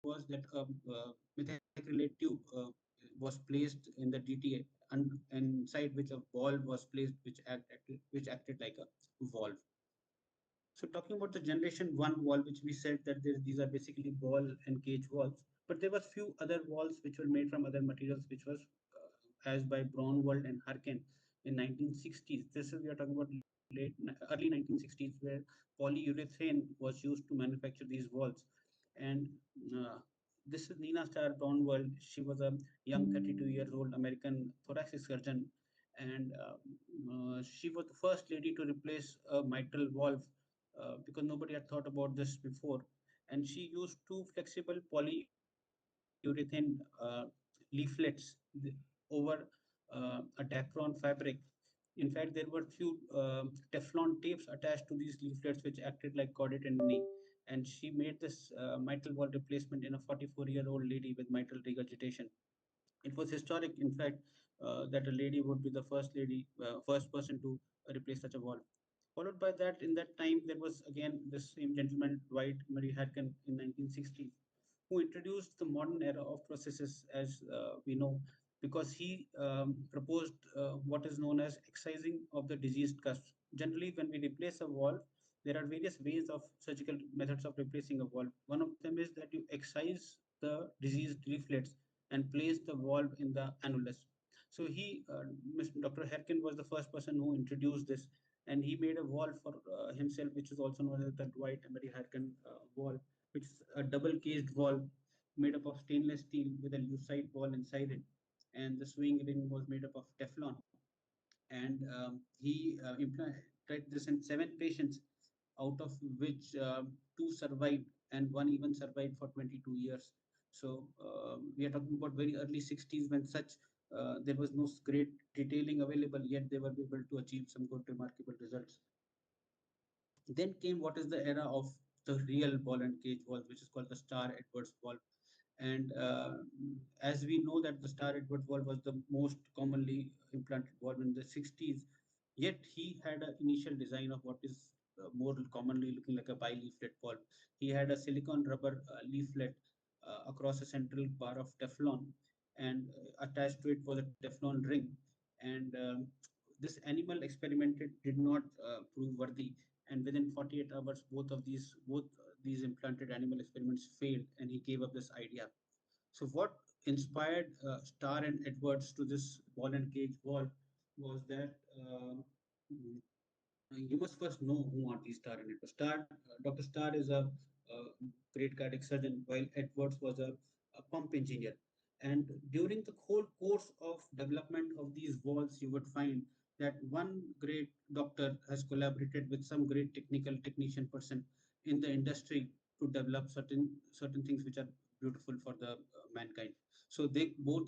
was that methacrylate tube was placed in the DTA, and inside which a valve was placed, which acted like a valve. So talking about the generation one wall, which we said that these are basically ball and cage walls, but there was few other walls which were made from other materials, which was as by Braunwald and Harkin in 1960s. This is we are talking about early 1960s, where polyurethane was used to manufacture these walls. And uh, this is Nina Starr Braunwald. She was a young 32 years old American thoracic surgeon, and she was the first lady to replace a mitral valve because nobody had thought about this before. And she used two flexible polyurethane leaflets over a Dacron fabric. In fact, there were few Teflon tapes attached to these leaflets which acted like corded in knee. And she made this mitral valve replacement in a 44-year-old lady with mitral regurgitation. It was historic, in fact, that a lady would be the first person to replace such a valve. Followed by that, in that time, there was again the same gentleman, Dwight Murray Harkin, in 1960s, who introduced the modern era of processes, as we know, because he proposed what is known as excising of the diseased cusp. Generally, when we replace a valve, there are various ways of surgical methods of replacing a valve. One of them is that you excise the diseased leaflets and place the valve in the annulus. So Dr. Harkin was the first person who introduced this, and he made a valve for himself, which is also known as the Dwight Emery Harkin valve, which is a double cased valve made up of stainless steel with a lucite ball inside it, and the swing ring was made up of Teflon. And he tried this in 7 patients, out of which two survived and one even survived for 22 years. So we are talking about very early 60s, when such there was no great detailing available, yet they were able to achieve some good, remarkable results. Then came what is the era of the real ball and cage valve, which is called the Starr-Edwards valve. And as we know that the Starr-Edwards valve was the most commonly implanted valve in the 60s, yet he had an initial design of what is more commonly looking like a bi-leaflet valve. He had a silicon rubber leaflet across a central bar of Teflon, and attached to it was a Teflon ring. And this animal experimented did not prove worthy, and within 48 hours both these implanted animal experiments failed, and he gave up this idea. So what inspired Starr and Edwards to this ball and cage valve was that you must first know who are these Starr and Edwards. Dr. Starr is a great cardiac surgeon, while Edwards was a pump engineer. And during the whole course of development of these valves, you would find that one great doctor has collaborated with some great technician person in the industry to develop certain things which are beautiful for the mankind. So they both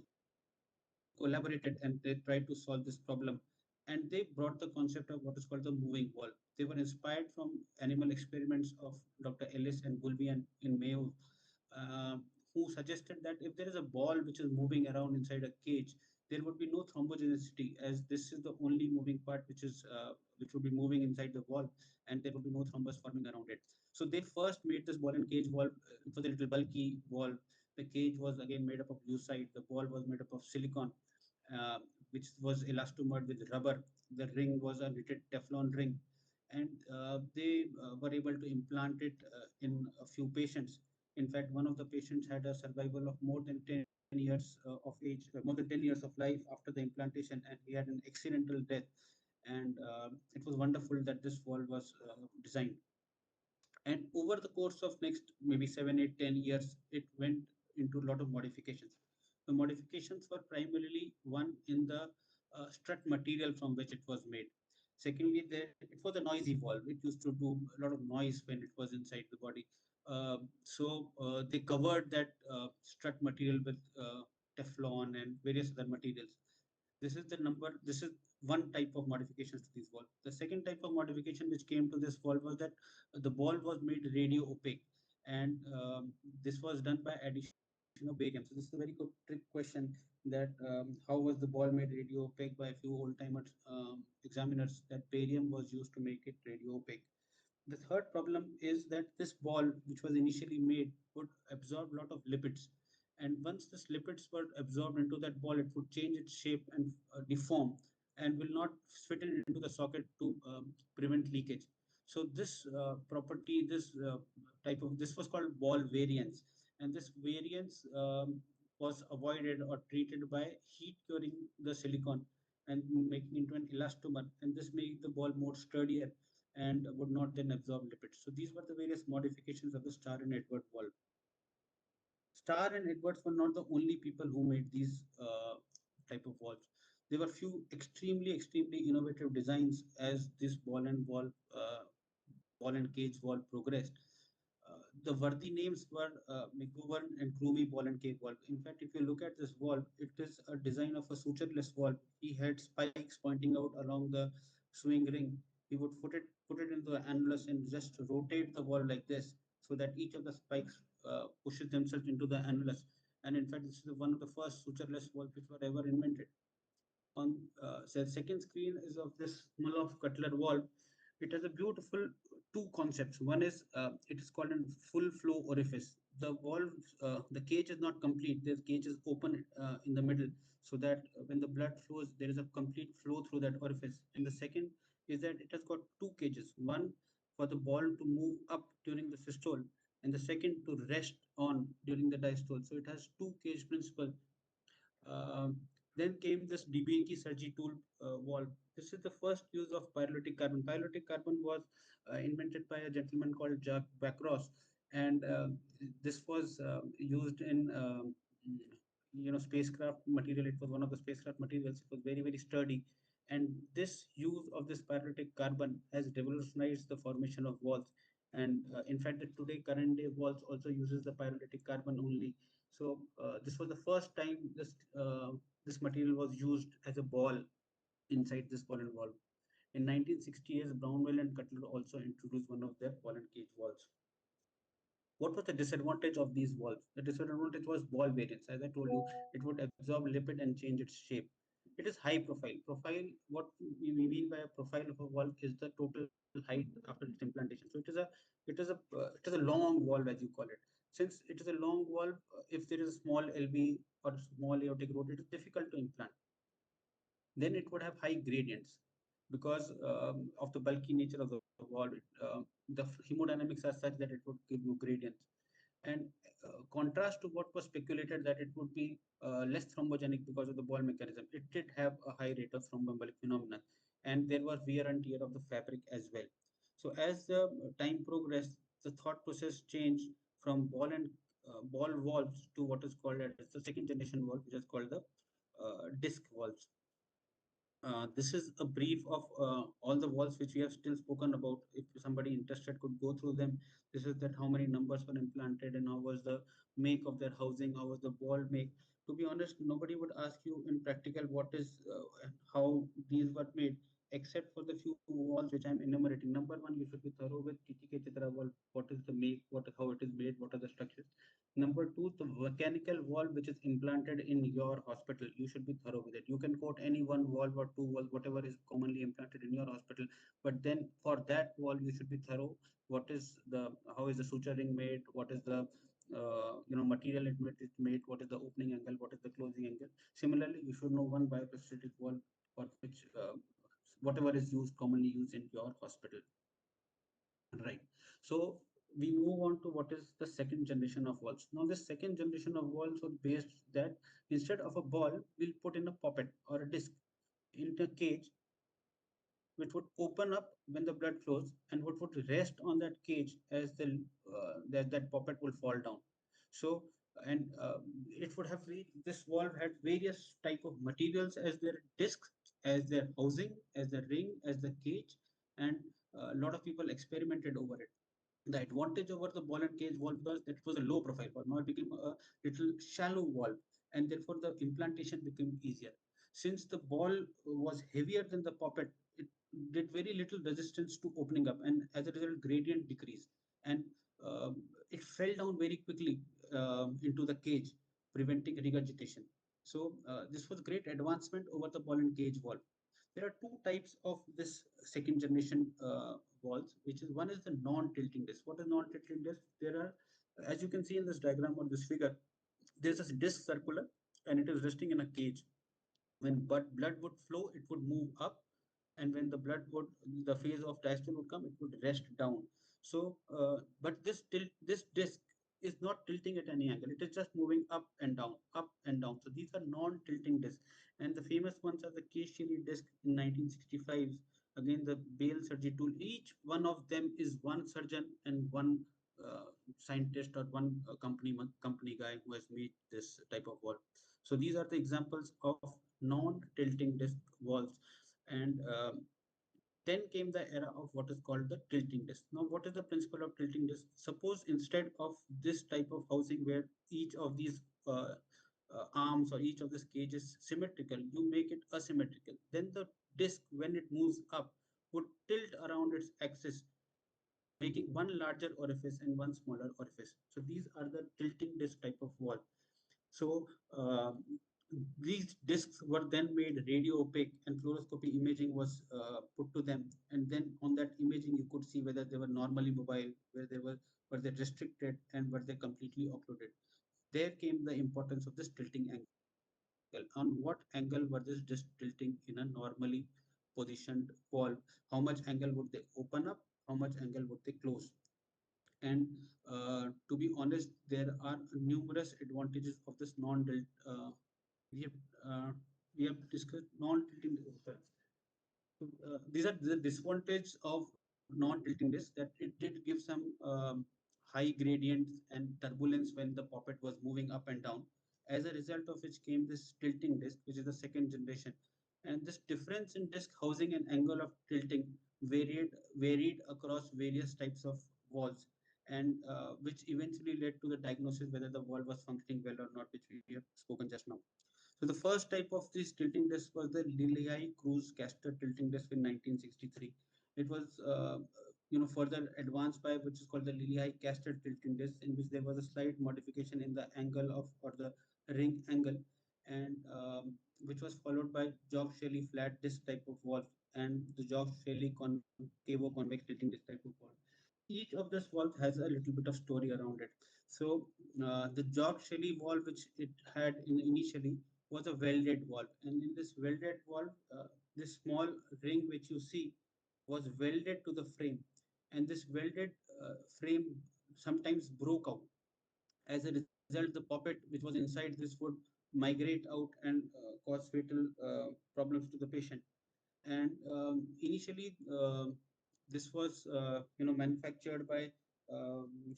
collaborated and they tried to solve this problem, and they brought the concept of what is called the moving wall. They were inspired from animal experiments of Dr. Ellis and Bulbian in Mayo, uh, who suggested that if there is a ball which is moving around inside a cage, there would be no thrombogenicity, as this is the only moving part which would be moving inside the wall, and there would be no thrombus forming around it. So they first made this ball and cage wall. It was a little bulky wall. The cage was again made up of lucite. The ball was made up of silicon, uh, which was elastomer with rubber. The ring was a knitted Teflon ring, and they were able to implant it in a few patients. In fact, one of the patients had a survival of more than 10 years of age, more than 10 years of life after the implantation, and he had an accidental death. And it was wonderful that this valve was designed. And over the course of next maybe 7, 8, 10 years, it went into a lot of modifications. The modifications were primarily one in the strut material from which it was made. Secondly, it was a noisy valve. It used to do a lot of noise when it was inside the body. So they covered that strut material with Teflon and various other materials. This is one type of modifications to this valve. The second type of modification which came to this valve was that the valve was made radio opaque, and this was done by addition of barium. So this is a very good trick question, that how was the ball made radio opaque? By a few old timers examiners, that barium was used to make it radio opaque. The third problem is that this ball, which was initially made, would absorb a lot of lipids. And once these lipids were absorbed into that ball, it would change its shape and deform and will not fit it into the socket to prevent leakage. So this property, this type of, this was called ball variance. And this variance was avoided or treated by heat curing the silicon and making into an elastomer. And this made the ball more sturdier and would not then absorb lipids. So these were the various modifications of the Star and Edward valve. Starr and Edwards were not the only people who made these type of valves. There were few extremely innovative designs as this ball and cage valve progressed. The worthy names were McGovern and Crumey ball and cage valve. In fact, if you look at this valve, it is a design of a sutureless valve. He had spikes pointing out along the swing ring. He would put it into the annulus and just rotate the valve like this, so that each of the spikes pushes themselves into the annulus. And in fact, this is one of the first sutureless valves which were ever invented. On the second screen is of this Maloff Cutler valve. It has a beautiful two concepts. One is it is called a full flow orifice. The valve, the cage is not complete. The cage is open in the middle, so that when the blood flows, there is a complete flow through that orifice. And the second is that it has got two cages. One for the ball to move up during the systole, and the second to rest on during the diastole. So it has two cage principle. Then came this DBE surgery tool valve. This is the first use of pyrolytic carbon. Pyrolytic carbon was invented by a gentleman called Jacques Bacros, and this was used in spacecraft material. It was one of the spacecraft materials. It was very sturdy, and this use of this pyrolytic carbon has revolutionized the formation of walls. And in fact, the today current day walls also uses the pyrolytic carbon only. So this was the first time this material was used as a ball inside this ball and valve. In 1960s, Brownwell and Cutler also introduced one of their ball and cage valves. What was the disadvantage of these valves? The disadvantage was ball variance. As I told you, it would absorb lipid and change its shape. It is high profile. Profile, what we mean by a profile of a valve is the total height after its implantation. So it is a long valve, as you call it. Since it is a long valve, if there is a small LV or small aortic root, it is difficult to implant. Then it would have high gradients because of the bulky nature of the wall. The hemodynamics are such that it would give you gradients. And contrast to what was speculated that it would be less thrombogenic because of the ball mechanism, it did have a high rate of thromboembolic phenomena, and there was wear and tear of the fabric as well. So as the time progressed, the thought process changed from ball valves to what is called as the second generation valve, which is called the disc valves. This is a brief of all the walls which we have still spoken about. If somebody interested could go through them. This is that how many numbers were implanted and how was the make of their housing, how was the wall make. To be honest, nobody would ask you in practical what is how these were made, except for the few walls which I'm enumerating. Number one, you should be thorough with TTK Chitra wall. What is the make? How it is made? What are the structures? Number two, the mechanical valve which is implanted in your hospital, you should be thorough with it. You can quote any one valve or two valves, whatever is commonly implanted in your hospital, but then for that valve, you should be thorough. What is the, how is the suturing made? What is the material it is made? What is the opening angle? What is the closing angle? Similarly, you should know one bioprosthetic valve for which whatever is used commonly used in your hospital. Right. So we move on to what is the second generation of valves. Now, the second generation of valves was based that instead of a ball, we'll put in a poppet or a disc in the cage, which would open up when the blood flows and would rest on that cage as that poppet will fall down. So, and it would have this valve had various type of materials as their discs, as their housing, as the ring, as the cage, and a lot of people experimented over it. The advantage over the ball and cage valve was that it was a low profile valve. Now it became a little shallow valve, and therefore the implantation became easier. Since the ball was heavier than the poppet, it did very little resistance to opening up, and as a result, gradient decreased, and it fell down very quickly into the cage, preventing regurgitation. So this was great advancement over the ball and cage valve. There are two types of this second generation walls, which is one is the non-tilting disc. What is non-tilting disc? There are, as you can see in this diagram or this figure, there's a disc circular and it is resting in a cage. When blood would flow, it would move up, and when the blood would, the phase of diastole would come, it would rest down. So, but this disc is not tilting at any angle. It is just moving up and down, up and down. So these are non-tilting discs, and the famous ones are the Case-Shelley disc in 1965. Again, the Bale surgery tool. Each one of them is one surgeon and one scientist or one company guy who has made this type of wall. So these are the examples of non-tilting disc walls. And then came the era of what is called the tilting disc. Now, what is the principle of tilting disc? Suppose instead of this type of housing where each of these arms or each of this cage is symmetrical, you make it asymmetrical. Then the disc, when it moves up, would tilt around its axis, making one larger orifice and one smaller orifice. So these are the tilting disc type of wall. So these discs were then made radio opaque, and fluoroscopy imaging was put to them. And then on that imaging, you could see whether they were normally mobile, where they were they restricted, and were they completely occluded. There came the importance of this tilting angle. On what angle were this disc tilting in a normally positioned wall? How much angle would they open up? How much angle would they close? And to be honest, there are numerous advantages of this non-tilt. We have uh, we have discussed non-tilting. These are the disadvantages of non-tilting disc, that it did give some high gradients and turbulence when the puppet was moving up and down. As a result of which came this tilting disc, which is the second generation. And this difference in disc housing and angle of tilting varied across various types of walls, and which eventually led to the diagnosis whether the wall was functioning well or not, which we have spoken just now. So the first type of this tilting disc was the Lilly Cruise caster tilting disc in 1963. It was further advanced by which is called the Lilly caster tilting disc, in which there was a slight modification in the angle of or the ring angle, and which was followed by Jock Shelley flat disc type of valve and the Jock Shelley concavo convex tilting disc type of valve. Each of this valve has a little bit of story around it. So the Jock Shelley valve, which it had initially, was a welded valve. And in this welded valve, this small ring which you see was welded to the frame. And this welded frame sometimes broke out. As a result, the puppet which was inside this would migrate out and cause fatal problems to the patient. And initially, this was manufactured by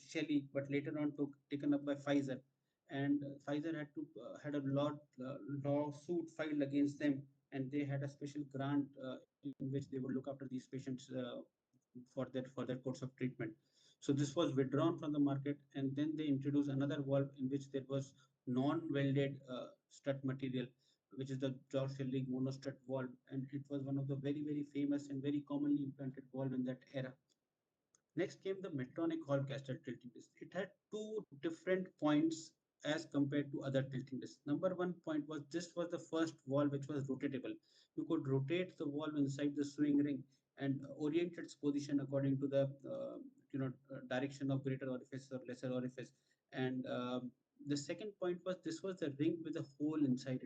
Shelley, but later on taken up by Pfizer. And Pfizer had a lawsuit filed against them, and they had a special grant in which they would look after these patients for their course of treatment. So this was withdrawn from the market, and then they introduced another valve in which there was non-welded strut material, which is the George Schilling monostrut valve, and it was one of the very, very famous and very commonly implanted valve in that era. Next came the Medtronic Hall caster tilting disc. It had two different points as compared to other tilting discs. Number one point was this was the first valve which was rotatable. You could rotate the valve inside the swing ring and orient its position according to the direction of greater orifice or lesser orifice. And the second point was this was the ring with a hole inside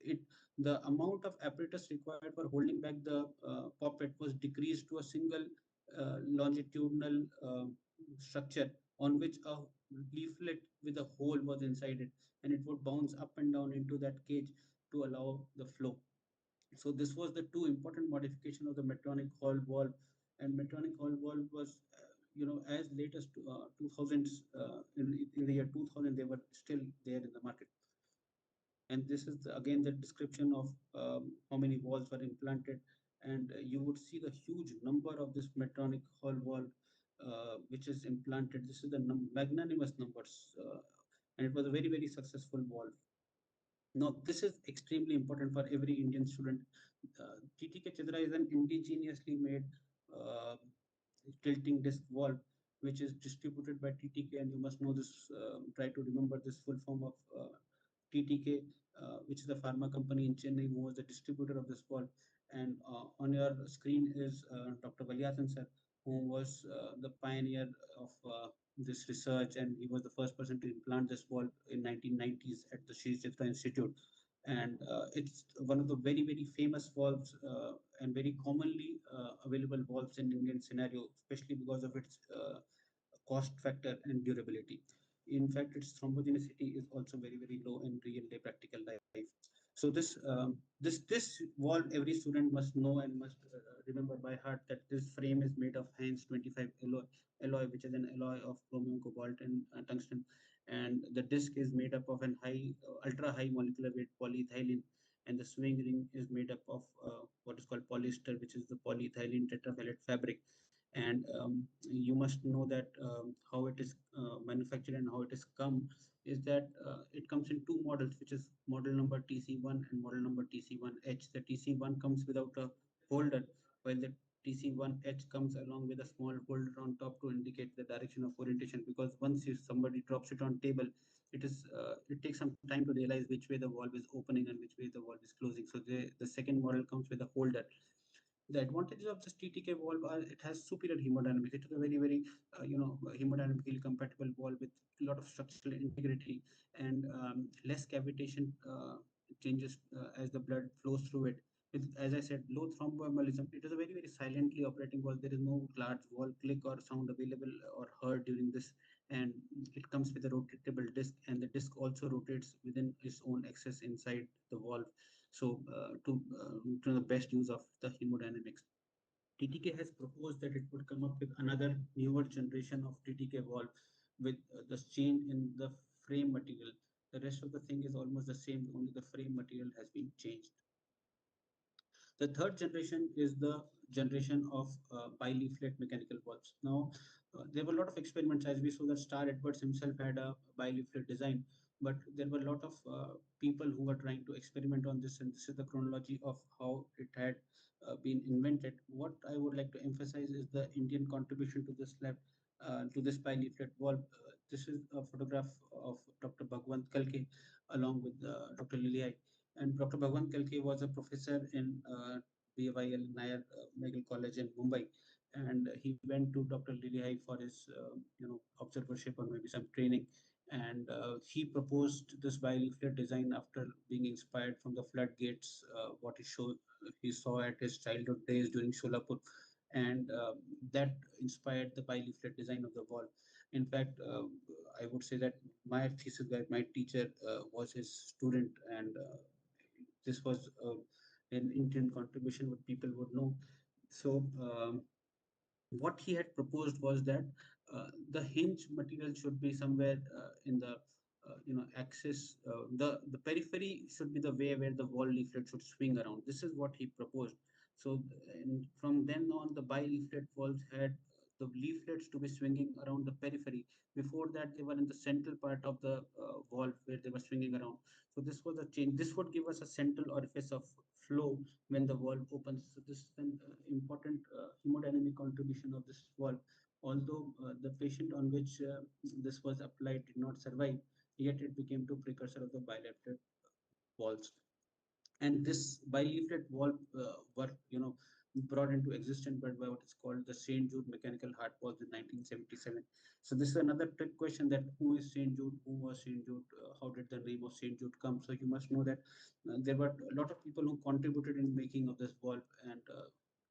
it. The amount of apparatus required for holding back the poppet was decreased to a single longitudinal structure on which a leaflet with a hole was inside it, and it would bounce up and down into that cage to allow the flow. So this was the two important modification of the Medtronic Hall valve, and Medtronic Hall valve was as late as 2000s, in the year 2000 they were still there in the market. And this is again the description of how many walls were implanted, and you would see the huge number of this Medtronic Hall wall which is implanted. This is the magnanimous numbers, and it was a very, very successful wall. Now, this is extremely important for every Indian student. TTK Chidra is an indigenously made uh, tilting disc valve, which is distributed by TTK, and you must know this. Try to remember this full form of TTK, which is a pharma company in Chennai who was the distributor of this valve. And on your screen is Dr. Valyathan sir, who was the pioneer of this research, and he was the first person to implant this valve in 1990s at the Sri Chitra Institute. And it's one of the very, very famous valves and very commonly available valves in Indian scenario, especially because of its cost factor and durability. In fact, its thrombogenicity is also very, very low in real day practical life. So this valve every student must know and must remember by heart, that this frame is made of Heinz 25 alloy, which is an alloy of chromium, cobalt, and tungsten, and the disc is made up of an ultra high molecular weight polyethylene, and the swing ring is made up of what is called polyester, which is the polyethylene tetravalent fabric. And you must know that how it is manufactured and how it is come is that it comes in two models, which is model number TC1 and model number TC1H. The TC1 comes without a holder, while the TC1H comes along with a small holder on top to indicate the direction of orientation. Because once somebody drops it on table, it takes some time to realize which way the valve is opening and which way the valve is closing. So the second model comes with a holder. The advantages of this TTK valve are it has superior hemodynamics. It is a very, very hemodynamically compatible valve with a lot of structural integrity and less cavitation changes as the blood flows through it. With, as I said, low thromboembolism, it is a very, very silently operating valve. There is no large valve click or sound available or heard during this. And it comes with a rotatable disc, and the disc also rotates within its own axis inside the valve. So to the best use of the hemodynamics. TTK has proposed that it would come up with another newer generation of TTK valve with the change in the frame material. The rest of the thing is almost the same, only the frame material has been changed. The third generation is the generation of bileaflet mechanical valves. Now, there were a lot of experiments, as we saw that Star Edwards himself had a bileaflet design, but there were a lot of people who were trying to experiment on this, and this is the chronology of how it had been invented. What I would like to emphasize is the Indian contribution to this lab. To this bileaflet valve. This is a photograph of Dr. Bhagwant Kalke along with Dr. Liliyai. And Dr. Bhagwan Kalke was a professor in BYL Nair Medical College in Mumbai, and he went to Dr. Lilihai for his observership or maybe some training, and he proposed this bileaflet design after being inspired from the floodgates, what he saw at his childhood days during Sholapur, and that inspired the bileaflet design of the wall. In fact, I would say that my thesis guy, my teacher, was his student, and this was an Indian contribution, what people would know. So what he had proposed was that the hinge material should be somewhere in the axis. The periphery should be the way where the wall leaflet should swing around. This is what he proposed. So and from then on, the bi-leaflet walls had the leaflets to be swinging around the periphery. Before that, they were in the central part of the wall where they were swinging around. So this was a change. This would give us a central orifice of flow when the valve opens. So this is an important hemodynamic contribution of this valve. Although the patient on which this was applied did not survive, yet it became two precursor of the bilateral valves. And this bileaflet valve were brought into existence by what is called the St. Jude mechanical heart valve in 1977. So this is another trick question, that who is St. Jude, who was St. Jude, how did the name of St. Jude come? So you must know that there were a lot of people who contributed in making of this valve, and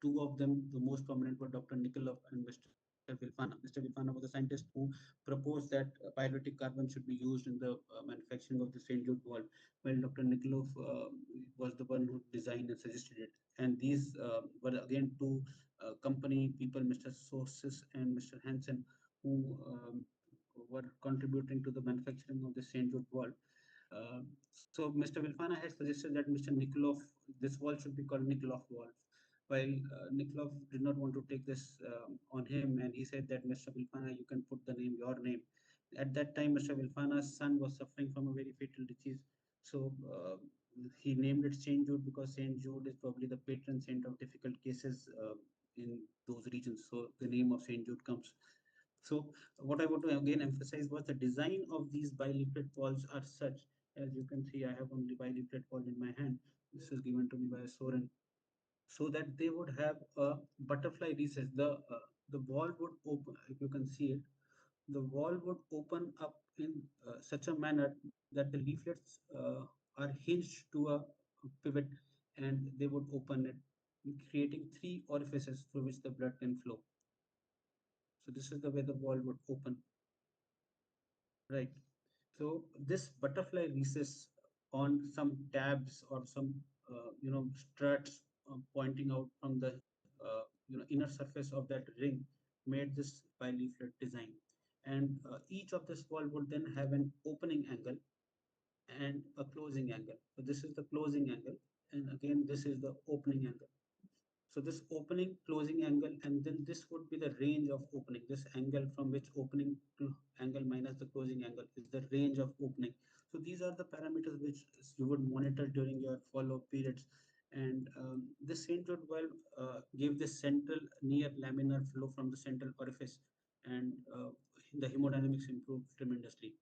two of them, the most prominent, were Dr. Nikolov and Mr. Vilfana. Mr. Vilfana was a scientist who proposed that pyrolytic carbon should be used in the manufacturing of the St. Jude valve, while Dr. Nikolov was the one who designed and suggested it. And these were again two company people, Mr. Sources and Mr. Hansen, who were contributing to the manufacturing of the St. Jude valve. So Mr. Vilfana had suggested that Mr. Nikolov, this valve should be called Nikolov valve. While Nikolov did not want to take this on him, and he said that Mr. Vilfana, you can put the name, your name. At that time, Mr. Vilfana's son was suffering from a very fatal disease. So he named it Saint Jude because Saint Jude is probably the patron saint of difficult cases in those regions. So the name of Saint Jude comes. So what I want to again emphasize was the design of these bileaflet balls are such. As you can see, I have only bileaflet ball in my hand. This is given to me by Soren. so that they would have a butterfly recess. The wall would open, if you can see it, the wall would open up in such a manner that the leaflets are hinged to a pivot, and they would open it, creating three orifices through which the blood can flow. So this is the way the wall would open, right? So this butterfly recess on some tabs or some struts pointing out from the inner surface of that ring made this bi-leaflet design. And each of this wall would then have an opening angle and a closing angle. So this is the closing angle, and again this is the opening angle. So this opening closing angle, and then this would be the range of opening. This angle from which opening angle minus the closing angle is the range of opening. So these are the parameters which you would monitor during your follow-up periods. And this St. Jude valve gave this central near laminar flow from the central orifice, and the hemodynamics improved tremendously.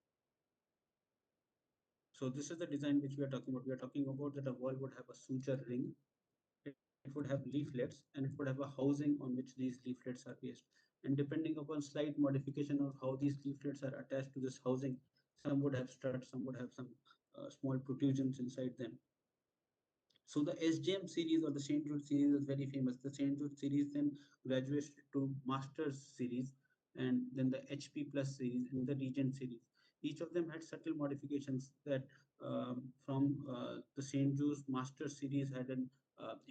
So this is the design which we are talking about. We are talking about that a valve would have a suture ring, it would have leaflets, and it would have a housing on which these leaflets are placed. And depending upon slight modification of how these leaflets are attached to this housing, some would have struts, some would have some small protrusions inside them. So the SJM series or the St. Jude series is very famous. The St. Jude series then graduated to Masters series, and then the HP Plus series and the Regent series. Each of them had subtle modifications that from the St. Jude's Master series had an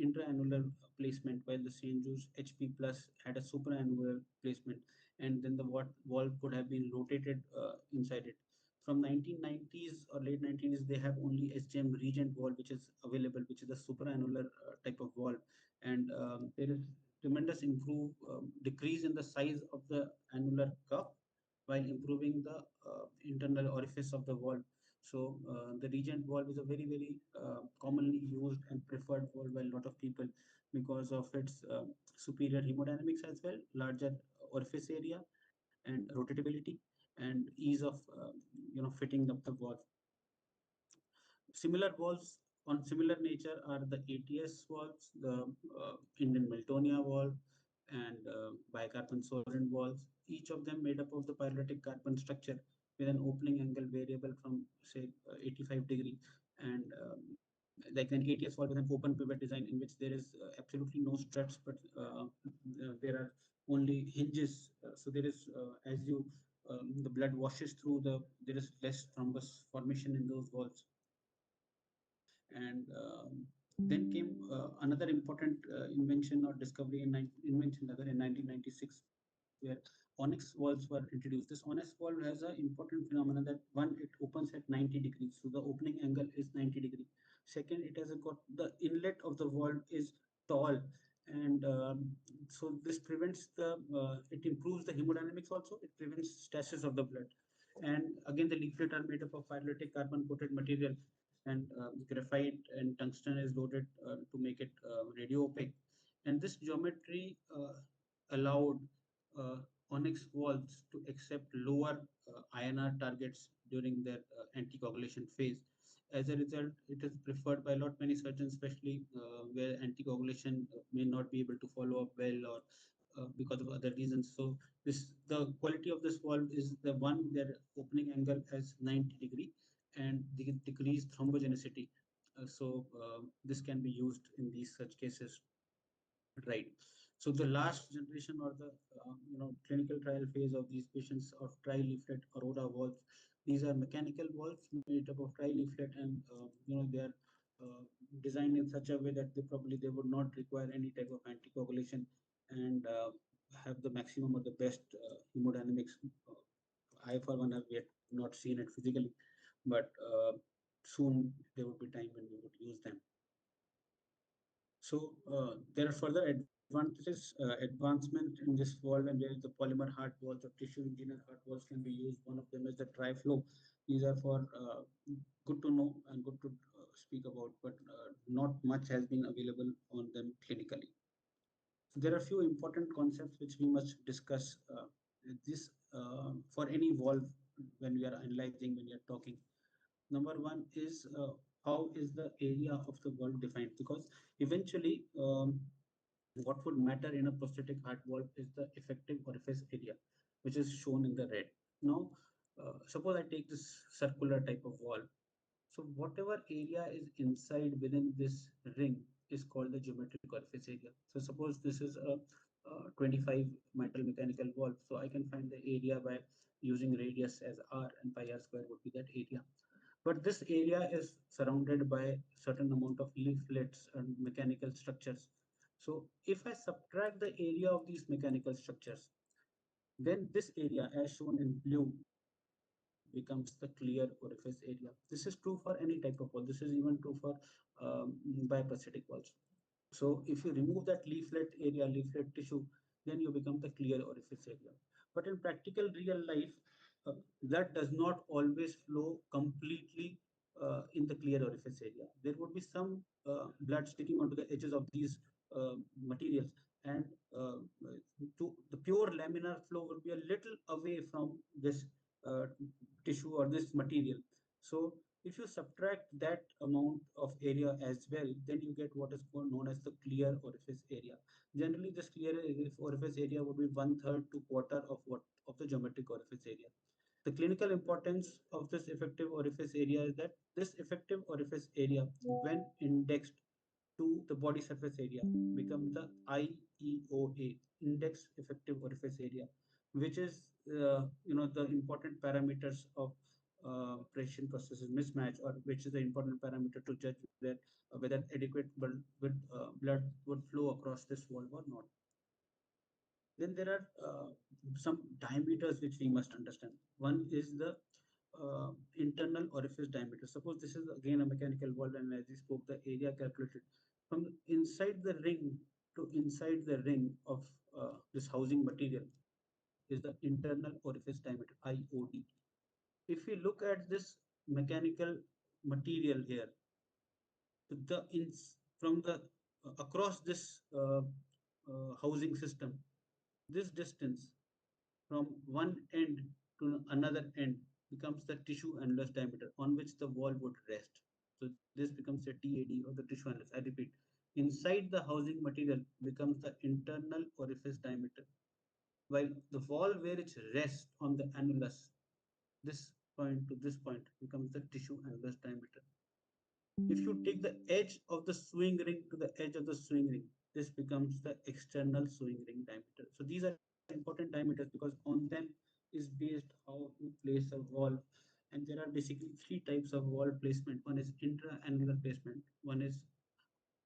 intraannular placement, while the St. Jude's HP Plus had a supraannular placement, and then the valve could have been rotated inside it. From 1990s or late 1990s, they have only SGM Regent valve, which is available, which is a supraannular type of valve. And there is tremendous decrease in the size of the annular cup while improving the internal orifice of the valve. So the Regent valve is a very, very commonly used and preferred valve by a lot of people because of its superior hemodynamics as well, larger orifice area, and rotatability and ease of fitting up the valve. Similar valves on similar nature are the ATS valves, the Indian Miltonia valve, and bicarbon Sorin valves. Each of them made up of the pyrolytic carbon structure with an opening angle variable from say 85 degree, and like an ATS valve with an open pivot design in which there is absolutely no struts, but there are only hinges. So there is as you the blood washes through there is less thrombus formation in those valves. And then came another important invention or discovery invention rather in 1996, where onyx valves were introduced. This onyx valve has an important phenomenon that one, it opens at 90 degrees, so the opening angle is 90 degree. Second, it has got the inlet of the valve is tall, and so this prevents it improves the hemodynamics also. It prevents stasis of the blood. And again, the leaflet are made up of pyrolytic carbon coated material, and graphite and tungsten is loaded to make it radio opaque. And this geometry allowed uh, onyx valves to accept lower INR targets during their anticoagulation phase. As a result, it is preferred by a lot many surgeons, especially where anticoagulation may not be able to follow up well, or because of other reasons. So this the quality of this valve is the one their opening angle as 90 degree and the decreased thrombogenicity. This can be used in these such cases. Right. So the last generation or the clinical trial phase of these patients of tri-leaflet aurora valves. These are mechanical valves made up of tri-leaflet, and they are uh, designed in such a way that they would not require any type of anticoagulation, and have the maximum or the best hemodynamics. I for one have yet not seen it physically, but soon there would be time when we would use them. So there are further advancement in this world, and there is the polymer heart walls or tissue engineered heart walls can be used. One of them is the TriFlow. These are for good to know and good to speak about, but not much has been available on them clinically. So there are a few important concepts which we must discuss. This for any valve when we are analyzing, when we are talking. Number one is how is the area of the valve defined? Because eventually, what would matter in a prosthetic heart valve is the effective orifice area, which is shown in the red. Now, suppose I take this circular type of valve. So whatever area is inside within this ring is called the geometric orifice area. So suppose this is a 25 metal mechanical valve. So I can find the area by using radius as r, and pi r square would be that area. But this area is surrounded by certain amount of leaflets and mechanical structures. So if I subtract the area of these mechanical structures, then this area as shown in blue becomes the clear orifice area. This is true for any type of wall. This is even true for bioprosthetic walls. So if you remove that leaflet area, leaflet tissue, then you become the clear orifice area. But in practical real life, blood does not always flow completely in the clear orifice area. There would be some blood sticking onto the edges of these materials, and to the pure laminar flow will be a little away from this uh, tissue or this material. So if you subtract that amount of area as well, then you get what is known as the clear orifice area. Generally, this clear orifice area would be one third to quarter of what of the geometric orifice area. The clinical importance of this effective orifice area is that this effective orifice area, when indexed to the body surface area, becomes the IEOA, index effective orifice area, which is the important parameters of precision processes mismatch, or which is the important parameter to judge whether adequate blood would flow across this valve or not. Then there are some diameters which we must understand. One is the internal orifice diameter. Suppose this is again a mechanical valve, and as we spoke, the area calculated from inside the ring to inside the ring of this housing material is the internal orifice diameter, IOD. If we look at this mechanical material here, the ins from the across this housing system, this distance from one end to another end becomes the tissue annulus diameter on which the wall would rest. So this becomes a TAD, or the tissue annulus. I repeat, inside the housing material becomes the internal orifice diameter, while the wall where it rests on the annulus, this point to this point, becomes the tissue annulus diameter. If you take the edge of the sewing ring to the edge of the sewing ring, this becomes the external sewing ring diameter. So these are important diameters because on them is based how you place a wall. And there are basically three types of wall placement. One is intra-annular placement, one is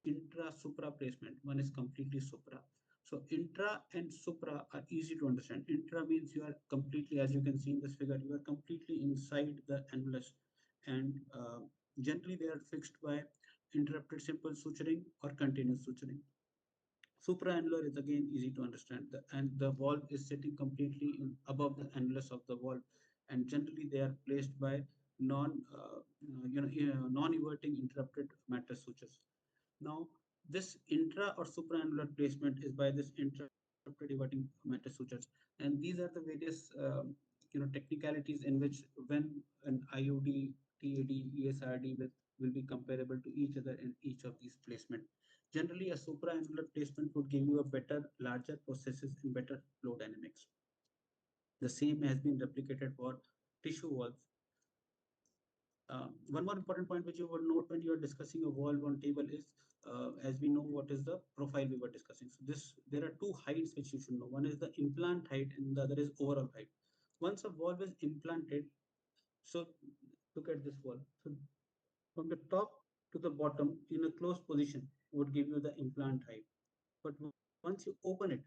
intra-supra placement, one is completely supra. So intra and supra are easy to understand. Intra means you are completely, as you can see in this figure, you are completely inside the annulus, and generally they are fixed by interrupted simple suturing or continuous suturing. Supraannular is again easy to understand, and the valve is sitting completely above the annulus of the valve, and generally they are placed by non-everting interrupted matrix sutures. Now, this intra or supraannular placement is by this interrupted everting matrix sutures, and these are the various technicalities in which when an IOD, TAD, ESRD will be comparable to each other in each of these placement. Generally, a supraannular placement would give you a better, larger processes and better flow dynamics. The same has been replicated for tissue valves. One more important point which you would note when you are discussing a valve on table is, as we know, what is the profile we were discussing. So this, there are two heights which you should know. One is the implant height and the other is overall height. Once a valve is implanted, so look at this valve. So from the top to the bottom in a closed position would give you the implant height. But once you open it,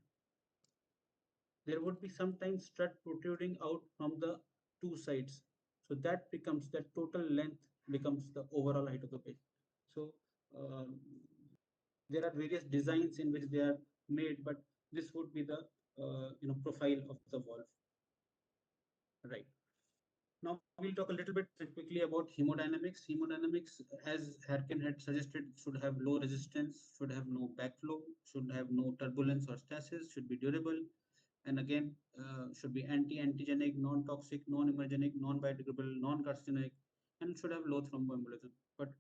there would be sometimes strut protruding out from the two sides. So that becomes, that total length becomes the overall height of the page. So there are various designs in which they are made, but this would be the profile of the valve. Right. Now we'll talk a little bit quickly about hemodynamics. Hemodynamics, as Harkin had suggested, should have low resistance, should have no backflow, should have no turbulence or stasis, should be durable, and again should be anti-antigenic, non-toxic, non-emergenic, non-biodegradable, non-carcinogenic, and should have low thromboembolism. But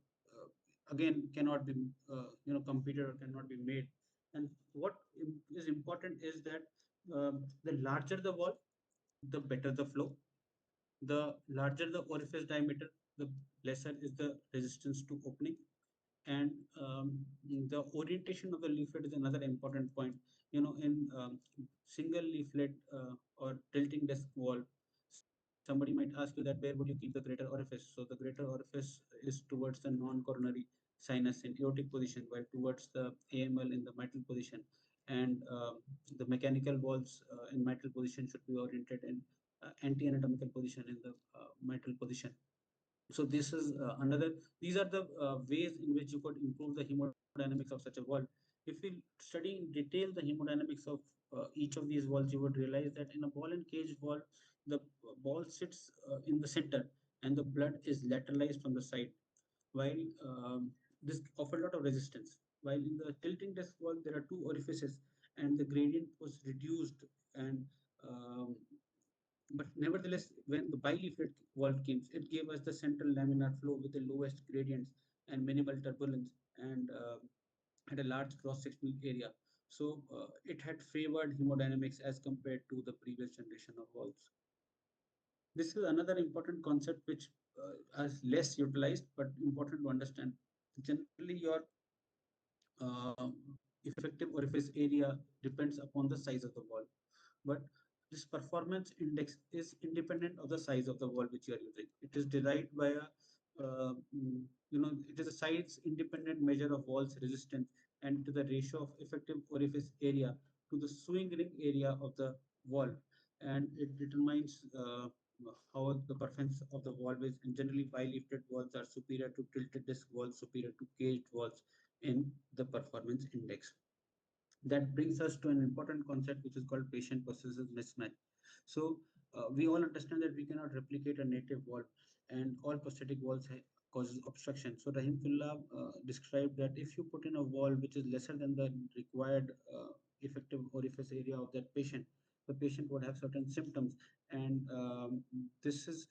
again cannot be competed or cannot be made. And what is important is that the larger the wall, the better the flow. The larger the orifice diameter, the lesser is the resistance to opening. And the orientation of the leaflet is another important point. In single leaflet or tilting desk wall, somebody might ask you that where would you keep the greater orifice? So the greater orifice is towards the non-coronary sinus in aortic position, while towards the AML in the mitral position. And the mechanical walls in mitral position should be oriented in anti-anatomical position in the mitral position. So this is another. These are the ways in which you could improve the hemodynamics of such a wall. If we study in detail the hemodynamics of each of these walls, you would realize that in a ball and cage wall, the ball sits in the center and the blood is lateralized from the side, while this offer a lot of resistance. While in the tilting desk wall, there are two orifices and the gradient was reduced. And um, but nevertheless, when the bileaflet valve came, it gave us the central laminar flow with the lowest gradients and minimal turbulence, and had a large cross-sectional area. So it had favored hemodynamics as compared to the previous generation of valves. This is another important concept which is less utilized but important to understand. Generally, your effective orifice area depends upon the size of the valve. But this performance index is independent of the size of the valve which you are using. It is derived by a it is a size independent measure of valve's resistance and to the ratio of effective orifice area to the swing ring area of the valve, and it determines how the performance of the valve is. And generally, bi-lifted valves are superior to tilted disc valves, superior to caged valves in the performance index. That brings us to an important concept which is called patient processes mismatch. So we all understand that we cannot replicate a native valve, and all prosthetic valves causes obstruction. So Rahimullah described that if you put in a valve which is lesser than the required effective orifice area of that patient, the patient would have certain symptoms. And this is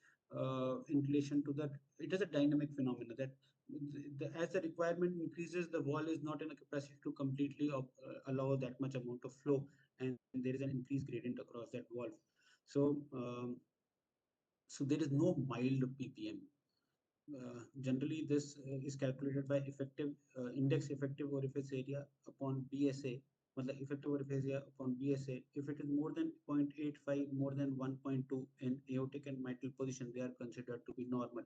in relation to that. It is a dynamic phenomenon that as the requirement increases, the wall is not in a capacity to completely allow that much amount of flow, and there is an increased gradient across that wall. So, there is no mild ppm. Generally, this is calculated by effective index effective orifice area upon BSA, मतलब effective orifice area upon BSA. If it is more than 0.85, more than 1.2 in aortic and mitral position, they are considered to be normal.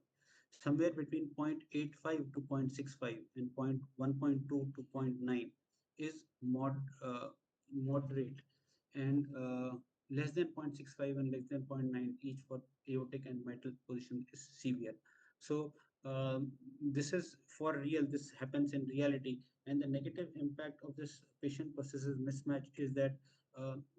Somewhere between 0.85 to 0.65 and 1.2 to zero point 0.9 is moderate, and less than 0.65 and less than zero point 0.9 each for aortic and mitral position is severe. So this is for real. This happens in reality, and the negative impact of this patient processes mismatch is that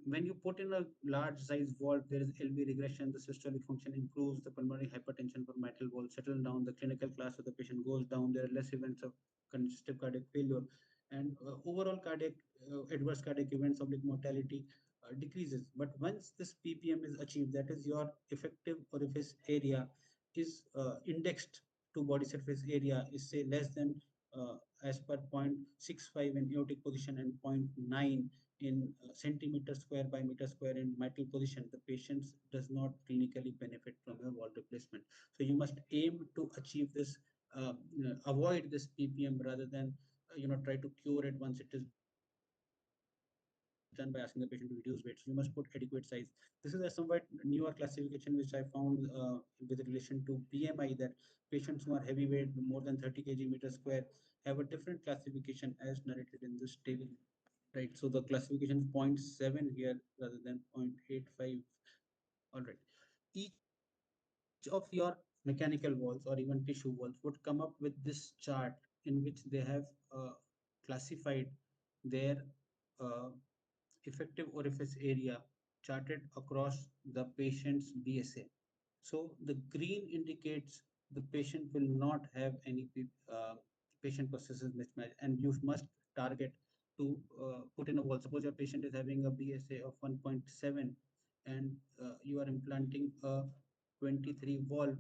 when you put in a large size valve, there is LV regression. The systolic function improves. The pulmonary hypertension for mitral valve settle down. The clinical class of the patient goes down. There are less events of congestive cardiac failure, and overall cardiac adverse cardiac events of like mortality decreases. But once this ppm is achieved, that is your effective orifice area is indexed to body surface area is say less than as per 0.65 in aortic position and zero point 0.9 in centimeter square by meter square in mitral position, the patient does not clinically benefit from a valve replacement. So you must aim to achieve this, avoid this ppm rather than try to cure it once it is done by asking the patient to reduce weight. So you must put adequate size. This is a somewhat newer classification which I found with relation to BMI, that patients who are heavyweight, more than 30 kg meter square, have a different classification as narrated in this table. Right. So the classification is zero point 0.7 here rather than 0.85. All right. Each of your mechanical walls or even tissue walls would come up with this chart in which they have classified their uh, effective orifice area charted across the patient's BSA. So the green indicates the patient will not have any patient processes mismatch, and you must target to put in a wall. Suppose your patient is having a BSA of 1.7 and you are implanting a 23 valve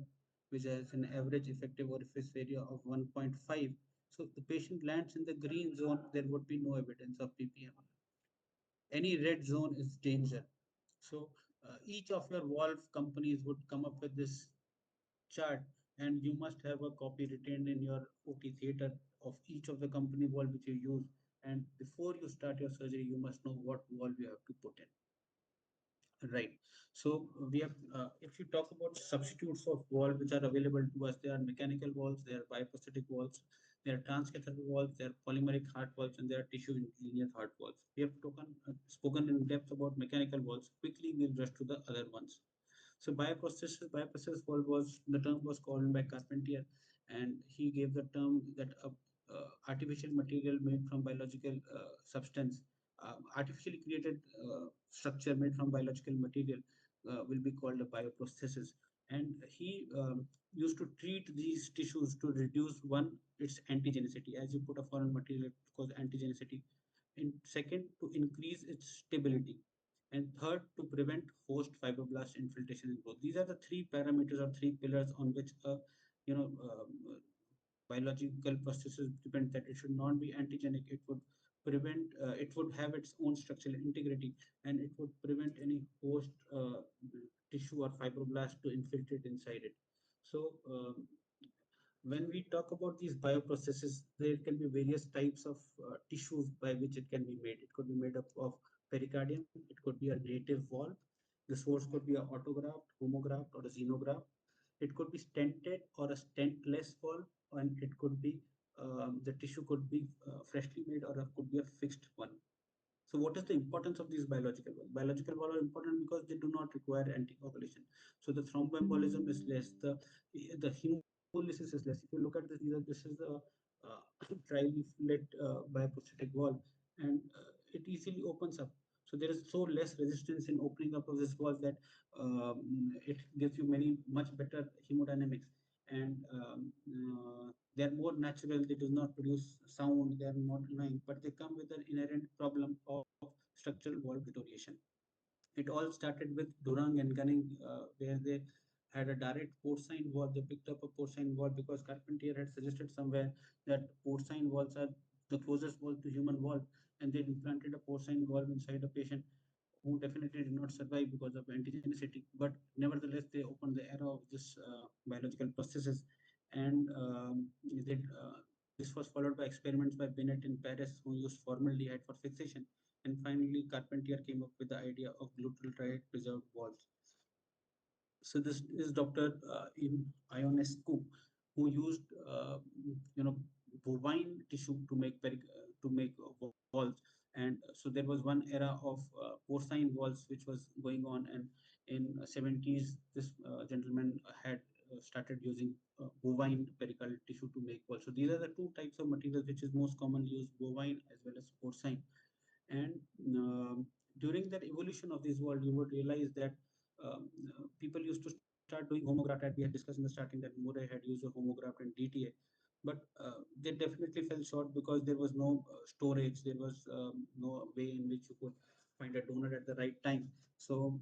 which has an average effective orifice area of 1.5. So the patient lands in the green zone, there would be no evidence of PPM. Any red zone is danger. So each of your valve companies would come up with this chart, and you must have a copy retained in your OT theater of each of the company valve which you use. And before you start your surgery, you must know what valve you have to put in. Right. So we have, if you talk about substitutes of valve which are available to us, they are mechanical valves, they are bioprosthetic valves, they are transcatheter valves, they are polymeric heart valves, and they are tissue engineered heart valves. We have spoken in depth about mechanical valves. Quickly, we'll rush to the other ones. So bioprocess valve was the term was coined by Carpentier, and he gave the term that artificial material made from biological substance, artificially created structure made from biological material will be called a bioprosthesis. And he used to treat these tissues to reduce one its antigenicity. As you put a foreign material, it causes antigenicity. In second, to increase its stability, and third, to prevent host fibroblast infiltration and growth. These are the three parameters or three pillars on which a you know biological processes depend. That it should not be antigenic. It would prevent. It would have its own structural integrity, and it would prevent any host tissue or fibroblast to infiltrate inside it. So when we talk about these bioprocesses, there can be various types of tissues by which it can be made. It could be made up of pericardium, it could be a native valve, the source could be a autograft, homograft, or a xenograft. It could be stented or a stentless valve, and it could be the tissue could be freshly made or could be a fixed one. So what is the importance of these biological valves? Biological valves are important because they do not require anticoagulation. So the thromboembolism is less, the hemolysis is less. If you look at this, this is the uh, tri-leaflet bioprosthetic valve, and it easily opens up. So there is so less resistance in opening up of this valve that it gives you much better hemodynamics, and they are more natural. They do not produce sound. They are not annoying, but they come with an inherent problem of structural valve deterioration. It all started with Durang and Gunning, where they had a direct porcine valve. They picked up a porcine valve because Carpentier had suggested somewhere that porcine valves are the closest valve to human valve, and they implanted a porcine valve inside a patient who definitely did not survive because of antigenicity. But nevertheless, they opened the era of this biological processes, and this was followed by experiments by Binet in Paris, who used formaldehyde for fixation. And finally, Carpentier came up with the idea of glutathione preserved valves. So this is Dr. Ionescu, who used bovine tissue to make walls, and so there was one era of porcine walls which was going on, and in 70s this gentleman had started using bovine pericardial tissue to make walls. So these are the two types of materials which is most commonly used, bovine as well as porcine. And during that evolution of this world, you would realize that people used to start doing homograft, as we had discussed in the starting that Murray had used a homograft and DTA, but they definitely fell short because there was no storage, there was no way in which you could find a donor at the right time. So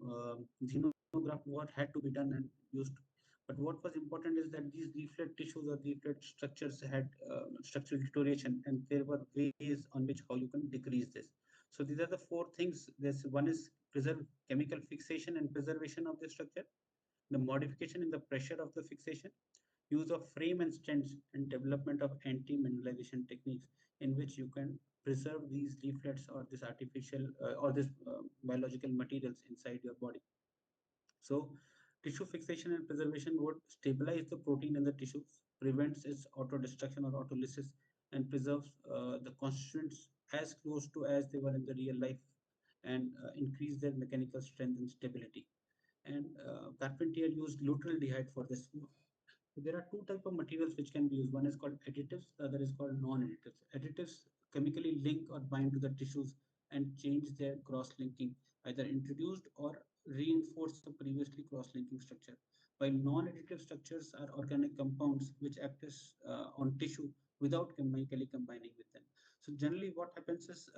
xenograft what had to be done and used. But what was important is that these leaflet tissues or leaflet structures had structural deterioration, and there were ways on which how you can decrease this. So these are the four things. This one is preserve chemical fixation and preservation of the structure, the modification in the pressure of the fixation, use of frame and stents, and development of anti-mineralization techniques in which you can preserve these leaflets or this artificial or this biological materials inside your body. So tissue fixation and preservation would stabilize the protein in the tissues, prevents its autodestruction or autolysis, and preserves the constituents as close to as they were in the real life, and increase their mechanical strength and stability. And Carpentier used glutaraldehyde for this. So there are two type of materials which can be used. One is called additives, the other is called non-additives. Additives chemically link or bind to the tissues and change their cross-linking, either introduced or reinforce the previously cross-linking structure. While non-additive structures are organic compounds which act as on tissue without chemically combining with them. So generally what happens is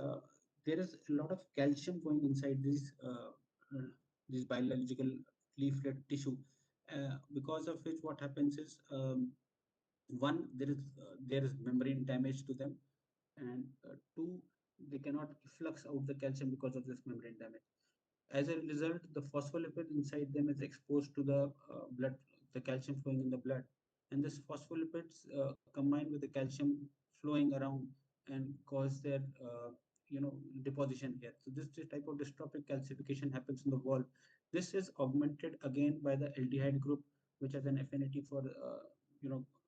there is a lot of calcium going inside these biological leaflet tissue, because of which what happens is One, there is membrane damage to them, and two, they cannot flux out the calcium because of this membrane damage. As a result, the phospholipid inside them is exposed to the blood, the calcium flowing in the blood, and this phospholipids combine with the calcium flowing around and cause their deposition here. So this type of dystrophic calcification happens in the valve. This is augmented again by the aldehyde group, which has an affinity for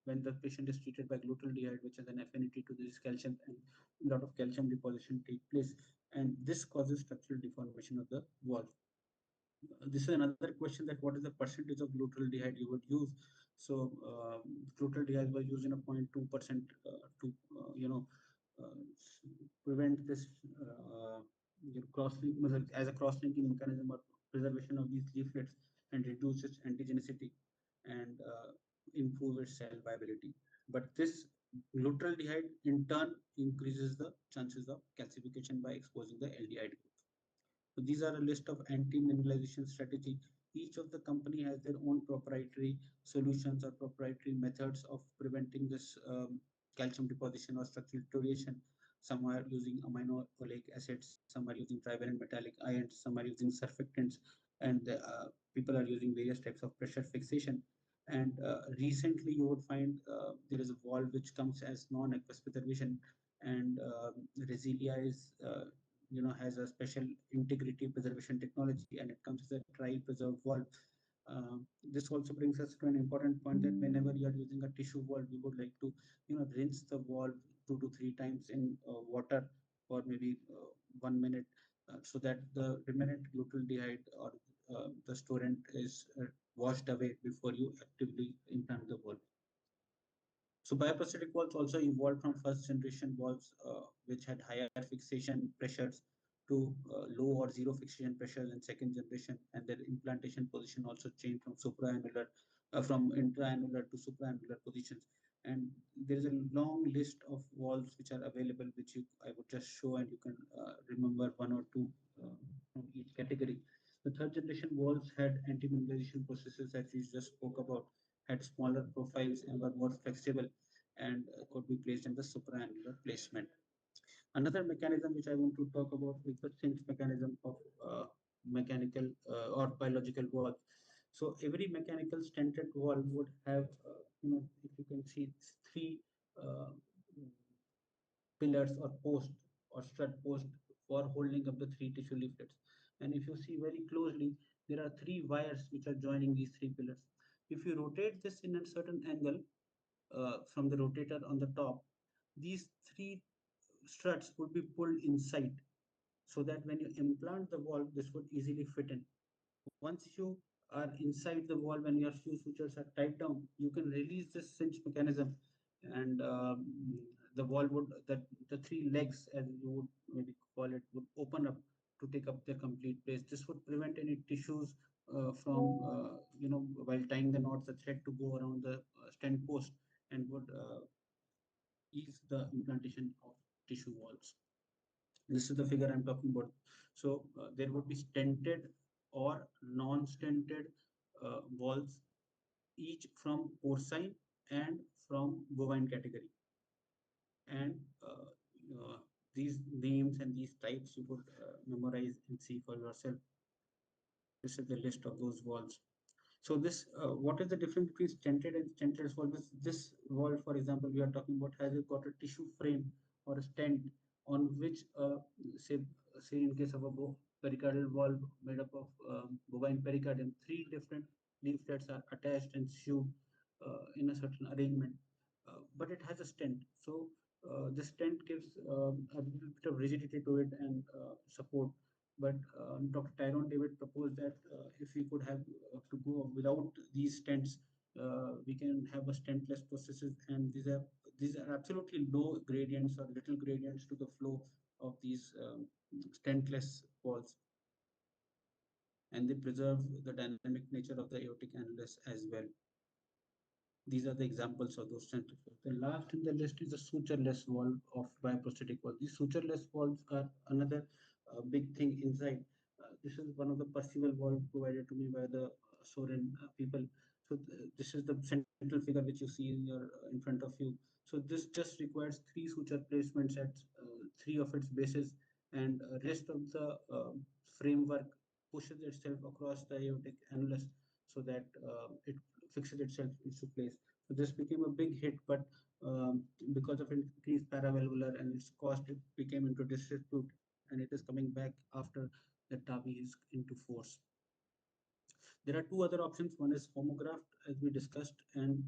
when the patient is treated by glutaldehyde, which has an affinity to this calcium, and a lot of calcium deposition take place, and this causes structural deformation of the valve. This is another question, that what is the percentage of glutaldehyde you would use. So glutaldehyde was used in a 0.2% to uh, prevent this as a cross-linking mechanism or preservation of these leaflets, and reduce its antigenicity, and improve its cell viability. But this glutaldehyde in turn increases the chances of calcification by exposing the aldehyde group. So these are a list of anti-mineralization strategy. Each of the company has their own proprietary solutions or proprietary methods of preventing this calcium deposition or structural deterioration. Some are using amino oleic acids, some are using trivalent metallic ions, some are using surfactants, and people are using various types of pressure fixation. And recently, you would find there is a valve which comes as non-aqueous preservation, and Resilia is has a special integrity preservation technology, and it comes as a dry preserved valve. This also brings us to an important point, that whenever you are using a tissue valve, we would like to rinse the valve 2 to 3 times in water for maybe 1 minute, so that the remnant glutaldehyde or the storant is washed away before you actively implant the valve. So bioprosthetic valves also evolved from first generation valves, which had higher fixation pressures, to low or zero fixation pressures in second generation, and their implantation position also changed from from intraannular to supraannular positions. And there is a long list of valves which are available, which I would just show, and you can remember one or two from each category. The third generation valves had anti-mineralization processes, as we just spoke about, had smaller profiles and were more flexible, and could be placed in the supraannular placement. Another mechanism which I want to talk about is the cinch mechanism of mechanical or biological valve. So every mechanical stented valve would have, if you can see, three uh, pillars or posts or strut post for holding up the three tissue leaflets. And if you see very closely, there are three wires which are joining these three pillars. If you rotate this in a certain angle, from the rotator on the top, these three struts would be pulled inside, so that when you implant the valve, this would easily fit in. Once you are inside the valve and your shoe sutures are tied down, you can release this cinch mechanism, and the valve would, the three legs, as you would maybe call it, would open up to take up their complete place. This would prevent any tissues from, while tying the knots, the thread to go around the stent post, and would ease the implantation of tissue walls. This is the figure I'm talking about. So there would be stented or non-stented walls, each from porcine and from bovine category. And these names and these types you could memorize and see for yourself. This is the list of those walls. So this, what is the difference between stented and stentless valve? This valve, for example, we are talking about, has it got a tissue frame or a stent on which, say, in case of a pericardial valve made up of bovine pericardium, three different leaflets are attached and sewed in a certain arrangement, but it has a stent. So the stent gives a little bit of rigidity to it and support. But Dr. Tyrone David proposed that if we could have to go without these stents, we can have a stentless processes, and these are absolutely low gradients or little gradients to the flow of these stentless walls, and they preserve the dynamic nature of the aortic annulus as well. These are the examples of those centrifuges. The last in the list is the sutureless valve of bioprosthetic valve. These sutureless valves are another big thing inside. This is one of the perceval valve provided to me by the Soren people. this is the central figure which you see in your in front of you. So this just requires three suture placements at three of its bases, and rest of the framework pushes itself across the aortic annulus so that it fixes itself into place. So this became a big hit, but because of increased paravalvular and its cost, it became into disrepute, and it is coming back after the TAVI is into force. There are two other options. One is homograft, as we discussed, and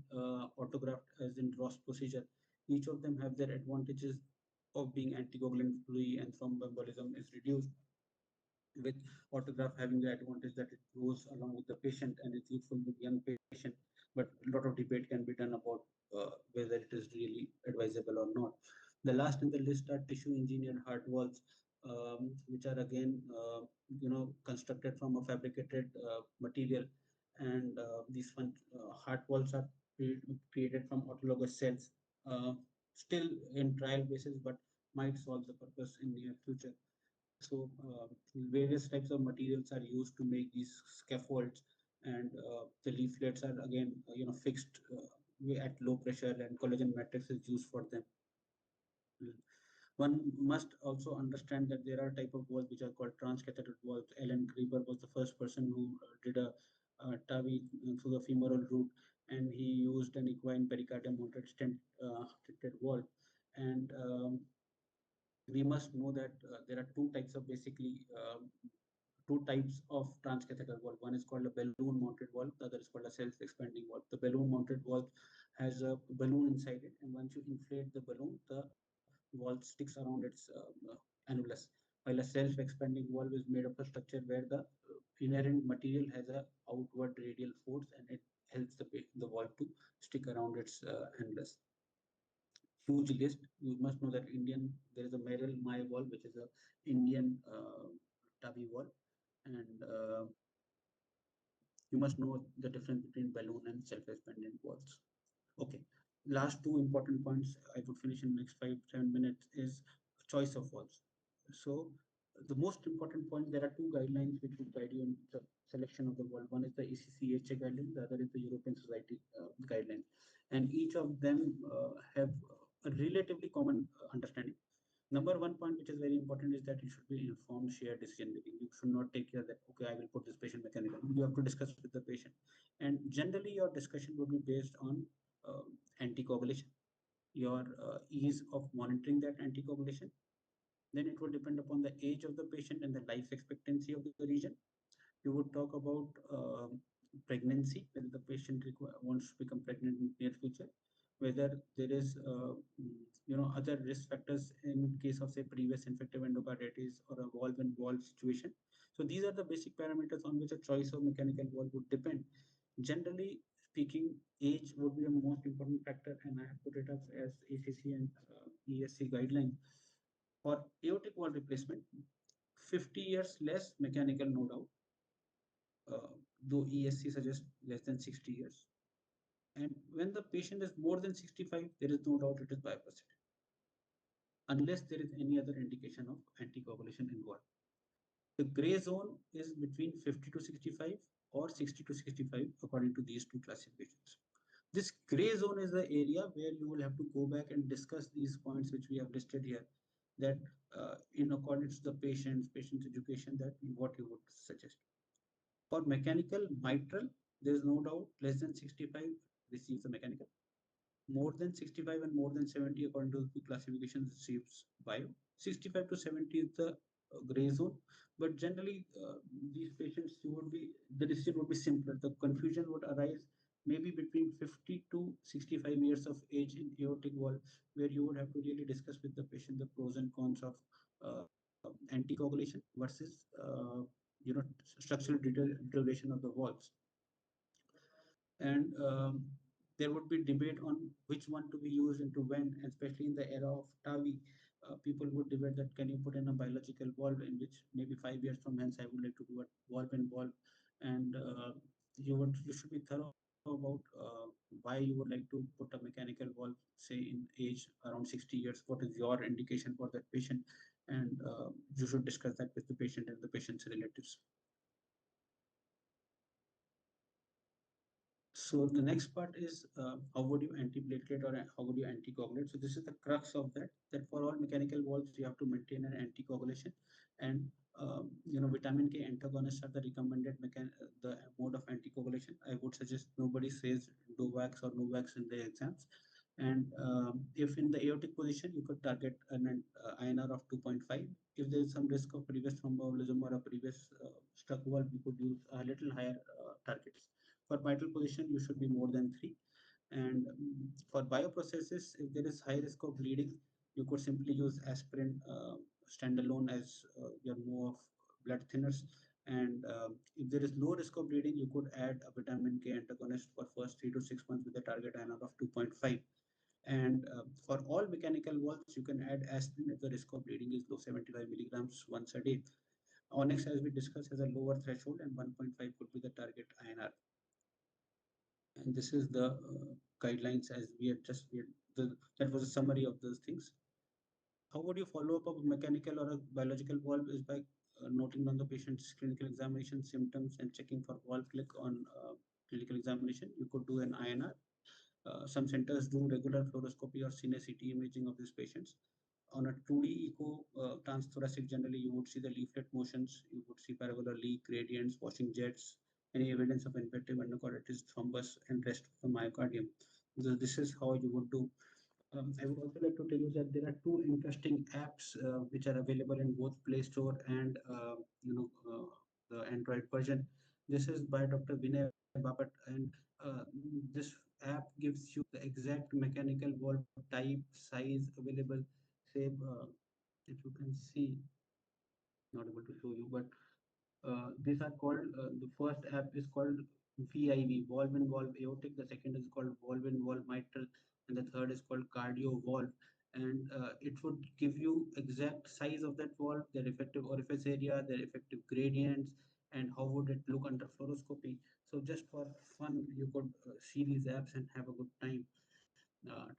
autograft, as in Ross procedure. Each of them have their advantages of being anticoagulant free and thromboembolism is reduced, with autograph having the advantage that it grows along with the patient and it's useful with young patient. But a lot of debate can be done about whether it is really advisable or not. The last in the list are tissue engineered heart valves, which are again constructed from a fabricated material, and these heart valves are created from autologous cells, still in trial basis, but might solve the purpose in near future. So various types of materials are used to make these scaffolds, and the leaflets are again fixed at low pressure, and collagen matrix is used for them. Mm. One must also understand that there are type of valves which are called transcatheter valves. Alan Grieber was the first person who did a TAVI through the femoral route, and he used an equine pericardium mounted stent valve. And we must know that there are two types of basically two types of transcatheter valve. One is called a balloon mounted valve, the other is called a self-expanding valve. The balloon mounted valve has a balloon inside it, and once you inflate the balloon, the valve sticks around its annulus. While a self-expanding valve is made of a structure where the inherent material has a outward radial force, and it helps the valve to stick around its annulus. Huge list. You must know that there is a Merrill Mai valve, which is a Indian TAVI valve, and you must know the difference between balloon and self-expanding valves. Okay, last two important points I would finish in the next 5-7 minutes is choice of valves. So the most important point, there are two guidelines which will guide you in the selection of the valve. One is the ECCHA guideline, the other is the European Society guideline, and each of them have a relatively common understanding. Number one point, which is very important, is that you should be informed, shared decision making. You should not take care that, okay, I will put this patient mechanism. You have to discuss with the patient. And generally, your discussion would be based on anticoagulation, your ease of monitoring that anticoagulation. Then it will depend upon the age of the patient and the life expectancy of the region. You would talk about pregnancy, whether the patient wants to become pregnant in near future, whether there is other risk factors in case of say previous infective endocarditis or a valve and valve situation. So these are the basic parameters on which a choice of mechanical valve would depend. Generally speaking, age would be a most important factor, and I have put it up as ACC and ESC guideline. For aortic valve replacement, 50 years less mechanical, no doubt, though ESC suggests less than 60 years. And when the patient is more than 65, there is no doubt it is bioprosthetic, unless there is any other indication of anticoagulation involved. The gray zone is between 50 to 65 or 60 to 65, according to these two classifications. This gray zone is the area where you will have to go back and discuss these points which we have listed here, that in accordance to the patient's education, that what you would suggest. For mechanical mitral, there is no doubt less than 65 receives the mechanical. More than 65 and more than 70, according to the classification, receives bio. 65 to 70 is the gray zone, but generally these patients, the decision would be simpler. The confusion would arise maybe between 50 to 65 years of age in aortic valve, where you would have to really discuss with the patient the pros and cons of anticoagulation versus structural deterioration of the valves. And there would be debate on which one to be used into when, especially in the era of TAVI. People would debate that can you put in a biological valve, in which maybe 5 years from hence I would like to do a valve and valve, and you should be thorough about why you would like to put a mechanical valve, say in age around 60 years. What is your indication for that patient, and you should discuss that with the patient and the patient's relatives. So the next part is how would you antiplatelet or how would you anticoagulate? So this is the crux of that. That for all mechanical valves, you have to maintain an anticoagulation, and vitamin K antagonists are the recommended the mode of anticoagulation. I would suggest nobody says Dovax or Novax in the exams. And if in the aortic position, you could target an INR of 2.5. If there is some risk of previous thromboembolism or a previous struck valve, you could use a little higher targets. For mitral position, you should be more than 3. And for bioprocesses, if there is high risk of bleeding, you could simply use aspirin standalone as your move of blood thinners. And if there is low risk of bleeding, you could add a vitamin K antagonist for first 3 to 6 months with a target INR of 2.5. And for all mechanical valves, you can add aspirin if the risk of bleeding is low, 75 milligrams once a day. Onyx, as we discussed, has a lower threshold, and 1.5 could be the target INR. And this is the guidelines as that was a summary of those things. How would you follow up a mechanical or a biological valve is by noting down the patient's clinical examination symptoms and checking for valve click on clinical examination. You could do an INR. Some centers do regular fluoroscopy or cine CT imaging of these patients. On a 2D echo transthoracic, generally you would see the leaflet motions, you would see parabolar leak, gradients, washing jets, any evidence of infective endocarditis, thrombus, and rest of the myocardium. So this is how you would do. I would also like to tell you that there are two interesting apps which are available in both Play Store and the Android version. This is by Dr. Vinay Bapat, and this app gives you the exact mechanical valve type, size, available shape. If you can see, not able to show you, but these are called the first app is called VIV, valve in valve aortic. The second is called valve in valve mitral, and the third is called cardio valve. And it would give you exact size of that valve, their effective orifice area, their effective gradients, and how would it look under fluoroscopy. So just for fun, you could see these apps and have a good time.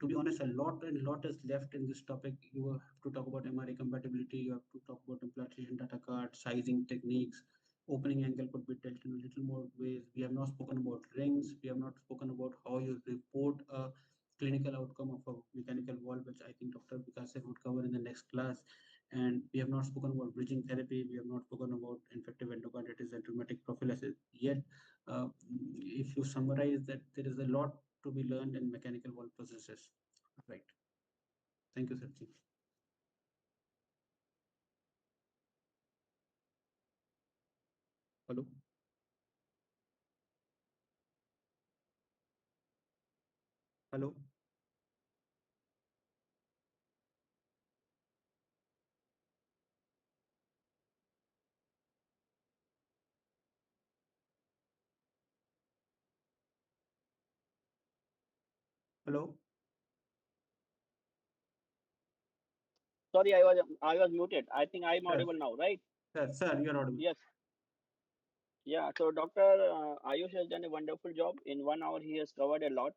To be honest, a lot is left in this topic. You have to talk about MRA compatibility. You have to talk about implantation data card, sizing techniques. Opening angle could be dealt in a little more ways. We have not spoken about rings. We have not spoken about how you report a clinical outcome of a mechanical valve, which I think Dr. Vikas would cover in the next class. And we have not spoken about bridging therapy. We have not spoken about infective endocarditis and rheumatic prophylaxis. Yet, if you summarize that, there is a lot to be learned in mechanical valve processes. Right. Thank you, Sachin. Hello. Hello. Hello. Sorry, I was muted. I think I'm Sir, audible now, right? sir, you're audible. Yes. Yeah. So Dr. Ayush has done a wonderful job. In 1 hour, he has covered a lot.